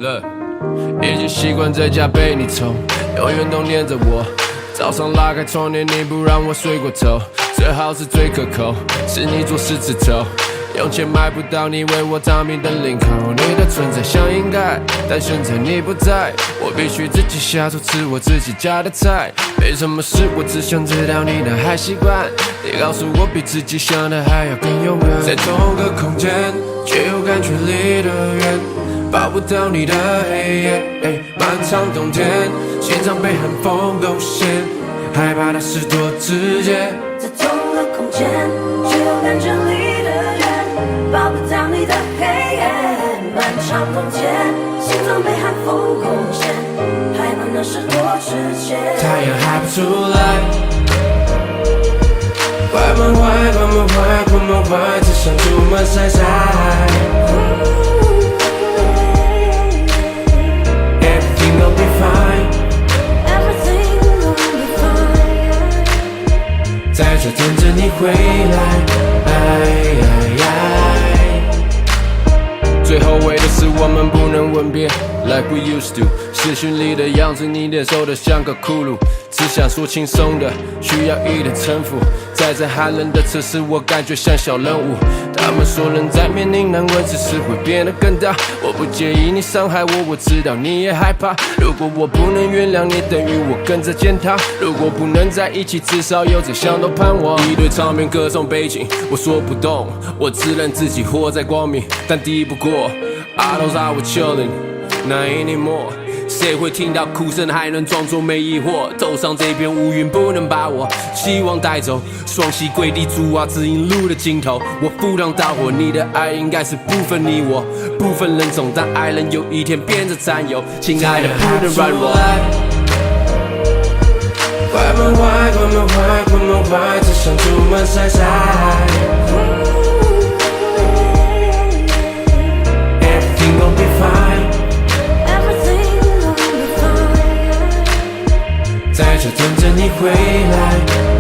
Look， 已经习惯在家被你宠，永远都黏着我。早上拉开窗帘，你不让我睡过头，最好是最可口，是你做狮子头。用钱买不到你为我当兵的领口，你的存在像应该，但现在你不在，我必须自己下厨吃我自己家的菜。没什么事，我只想知道你的还习惯。你告诉我比自己想的还要更勇敢，在同个空间却又感觉离得远，抱不到你的黑夜，漫长冬天，心脏被寒风勾陷，害怕它是多直接。在同个空间却又感觉离得远，抱不到你的黑夜，漫长冬天，心脏被寒风攻陷，害怕那是多直接。太阳还不出来，关门坏，关门坏，关门坏，只想出门晒晒。Everything gon' be fine， Everything gon' be fine， 在这等着你回来。最后悔的是我们不能吻别 ，like we used to。视讯里的样子，你脸瘦得像个骷髅。只想说轻松的，需要一点城府。在这寒冷的城市，我感觉像小人物。他们说人在面临难关，只是会变得更大。我不介意你伤害我，我知道你也害怕。如果我不能原谅你，等于我跟着践踏。如果不能在一起，至少有这项都盼望。一堆场面，各种背景，我说不动，我只能自己活在光明，但敌不过。I thought I was chillin', not anymore。谁会听到哭声还能装作没疑惑？头上这片乌云不能把我希望带走。双膝跪地主啊，指引路的尽头。我赴汤蹈火，你的爱应该是不分你我，不分人种，但爱人有一天变成占有。亲爱的，不能软弱。关门坏，关门坏，关门坏，只想出门晒晒。Everything gon' be fine， 在这等着你回来。